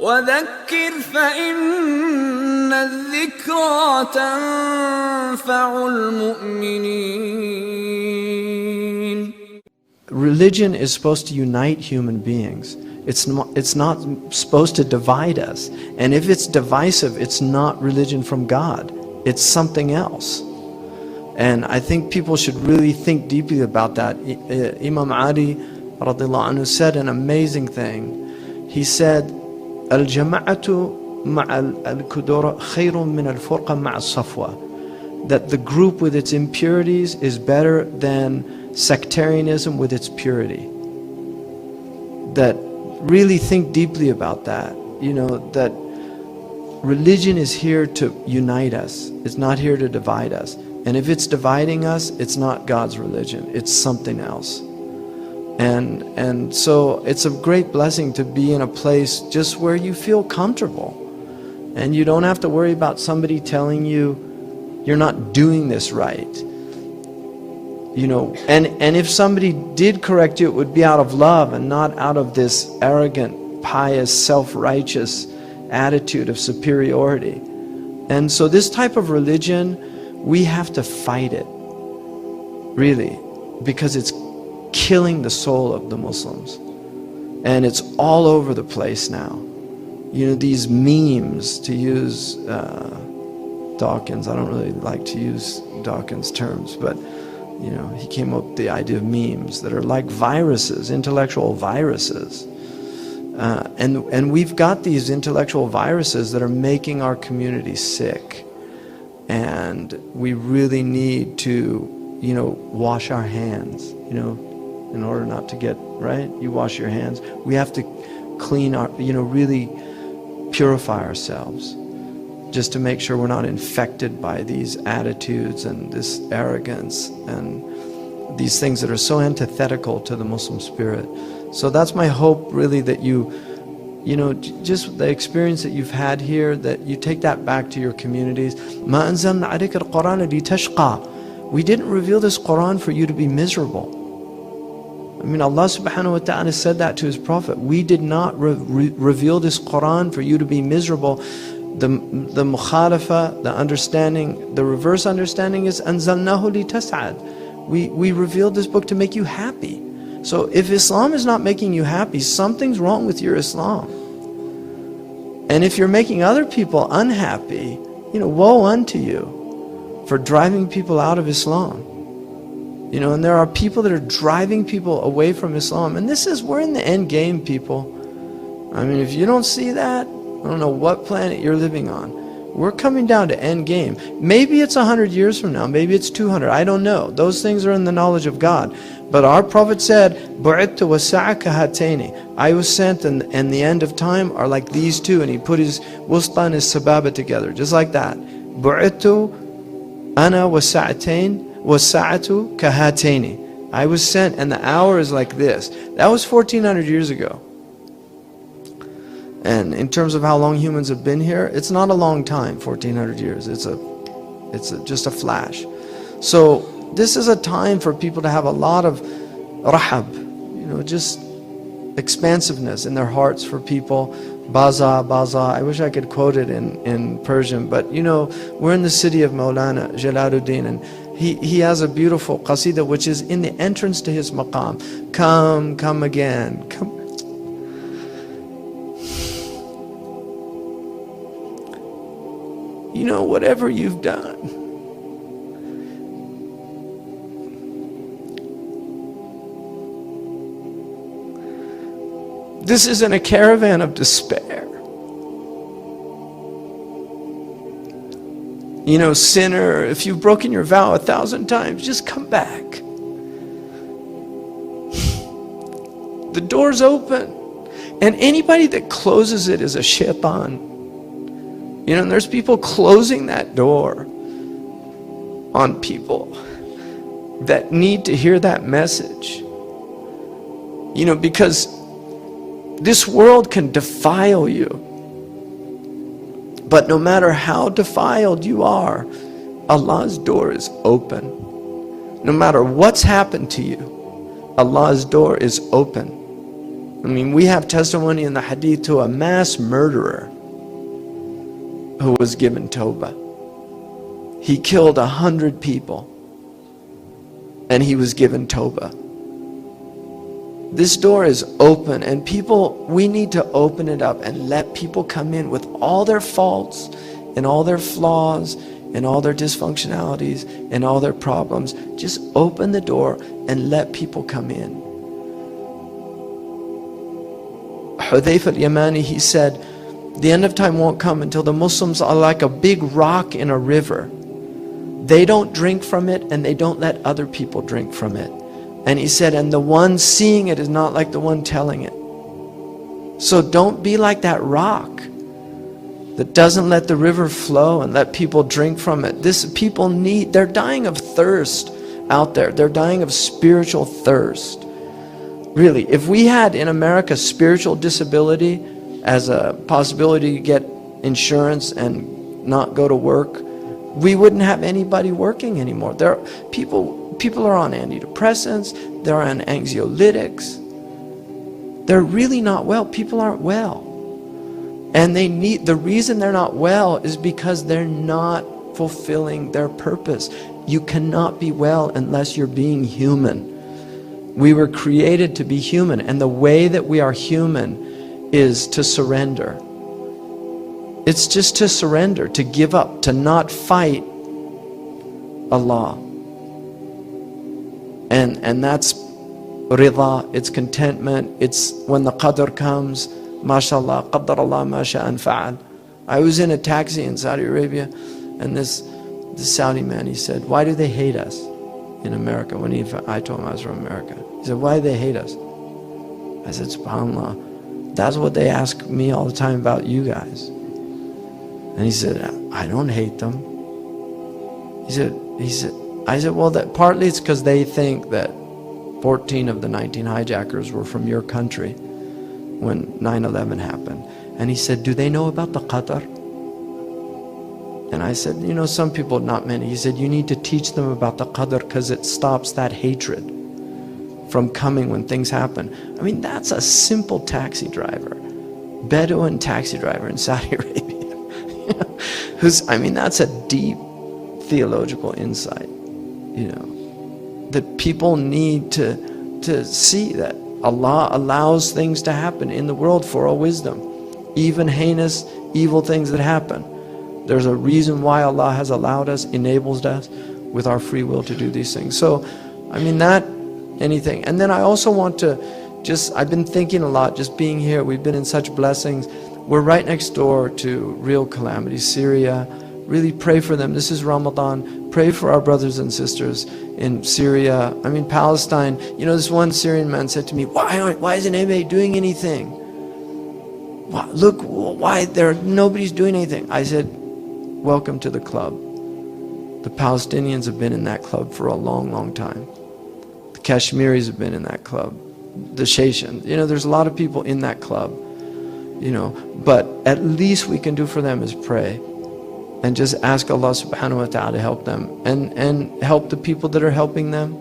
وذكر فإن الذكرى تنفع المؤمنين. Religion is supposed to unite human beings. It's not supposed to divide us. And if it's divisive, it's not religion from God. It's something else. And I think people should really think deeply about that. Imam Ali radiallahu anhu said an amazing thing. He said, Al-jama'atu ma'al-kudura khayrun min al-furqa ma'al-safwa. That the group with its impurities is better than sectarianism with its purity. That really think deeply about that. You know, that religion is here to unite us. It's not here to divide us. And if it's dividing us, it's not God's religion. It's something else. And so it's a great blessing to be in a place just where you feel comfortable. And you don't have to worry about somebody telling you you're not doing this right. You know, and if somebody did correct you, it would be out of love and not out of this arrogant, pious, self-righteous attitude of superiority. And so this type of religion, we have to fight it, really, because it's killing the soul of the Muslims. And it's all over the place now. You know, these memes, to use Dawkins, I don't really like to use Dawkins' terms, but you know, he came up with the idea of memes that are like viruses, intellectual viruses. And we've got these intellectual viruses that are making our community sick. And we really need to, you know, wash our hands, you know, in order not to get, right? You wash your hands. We have to clean our, you know, really purify ourselves, just to make sure we're not infected by these attitudes and this arrogance and these things that are so antithetical to the Muslim spirit. So that's my hope, really, that you know, just the experience that you've had here, that you take that back to your communities. مَا أَنزَلْنَا عَلَيْكَ الْقُرْآنَ لِتَشْقَى. We didn't reveal this Qur'an for you to be miserable. I mean, Allah subhanahu wa ta'ala said that to His Prophet. We did not reveal this Qur'an for you to be miserable. The mukhalafa, the understanding, the reverse understanding is أَنزَلْنَاهُ لِتَسْعَدْ. We revealed this book to make you happy. So if Islam is not making you happy, something's wrong with your Islam. And if you're making other people unhappy, you know, woe unto you for driving people out of Islam. You know, and there are people that are driving people away from Islam. And we're in the end game, people. I mean, if you don't see that, I don't know what planet you're living on. We're coming down to end game. Maybe it's 100 years from now. Maybe it's 200. I don't know. Those things are in the knowledge of God. But our Prophet said, بُعِدْتُ وَسَّعَ كَهَاتَيْنِ. I was sent, and the end of time are like these two. And he put his wusta and his sababa together, just like that. بُعِدْتُ أَنَا وَالسَّاعَةُ كَهَاتَيْنِ. I was sent, and the hour is like this. That was 1400 years ago. And in terms of how long humans have been here, it's not a long time, 1400 years. It's just a flash. So this is a time for people to have a lot of rahab, you know, just expansiveness in their hearts for people. Baza, baza. I wish I could quote it in Persian, but you know, we're in the city of Maulana Jalaluddin, and he has a beautiful qasida which is in the entrance to his maqam. Come again. Come. You know, whatever you've done, this isn't a caravan of despair. You know, sinner, if you've broken your vow 1,000 times, just come back. The door's open, and anybody that closes it is a shaitan. You know, and there's people closing that door on people that need to hear that message. You know, because this world can defile you. But no matter how defiled you are, Allah's door is open. No matter what's happened to you, Allah's door is open. I mean, we have testimony in the hadith to a mass murderer who was given tawbah. He killed 100 people and he was given tawbah. This door is open, and people, we need to open it up and let people come in with all their faults and all their flaws and all their dysfunctionalities and all their problems. Just open the door and let people come in. Hudayf al-Yamani, he said, the end of time won't come until the Muslims are like a big rock in a river. They don't drink from it and they don't let other people drink from it. And he said, and the one seeing it is not like the one telling it. So don't be like that rock that doesn't let the river flow and let people drink from it. This people need, they're dying of thirst out there. They're dying of spiritual thirst. Really, if we had in America spiritual disability as a possibility to get insurance and not go to work, we wouldn't have anybody working anymore. People are on antidepressants, they're on anxiolytics. They're really not well. People aren't well. And the reason they're not well is because they're not fulfilling their purpose. You cannot be well unless you're being human. We were created to be human, and the way that we are human is to surrender. It's just to surrender, to give up, to not fight Allah. And that's rida, it's contentment, it's when the qadr comes, mashallah, qaddar Allah ma sha'an fa'al. I was in a taxi in Saudi Arabia, and this Saudi man, he said, why do they hate us in America? I told him I was from America. He said, why do they hate us? I said, subhanAllah, that's what they ask me all the time about you guys. And he said, I don't hate them. I said, well, partly it's because they think that 14 of the 19 hijackers were from your country when 9/11 happened. And he said, do they know about the qadr? And I said, some people, not many. He said, you need to teach them about the qadr because it stops that hatred from coming when things happen. I mean, that's a simple taxi driver, Bedouin taxi driver in Saudi Arabia. That's a deep theological insight. That people need to see that Allah allows things to happen in the world for a wisdom. Even heinous, evil things that happen. There's a reason why Allah has allowed us, enables us with our free will to do these things. So, anything. And then I also want to I've been thinking a lot, just being here. We've been in such blessings. We're right next door to real calamity, Syria. Really pray for them. This is Ramadan. Pray for our brothers and sisters in Syria. Palestine. This one Syrian man said to me, why isn't anybody doing anything? Look, why nobody's doing anything? I said, welcome to the club. The Palestinians have been in that club for a long, long time. The Kashmiris have been in that club. The Shayshans. There's a lot of people in that club. But at least we can do for them is pray. And just ask Allah subhanahu wa ta'ala to help them and help the people that are helping them.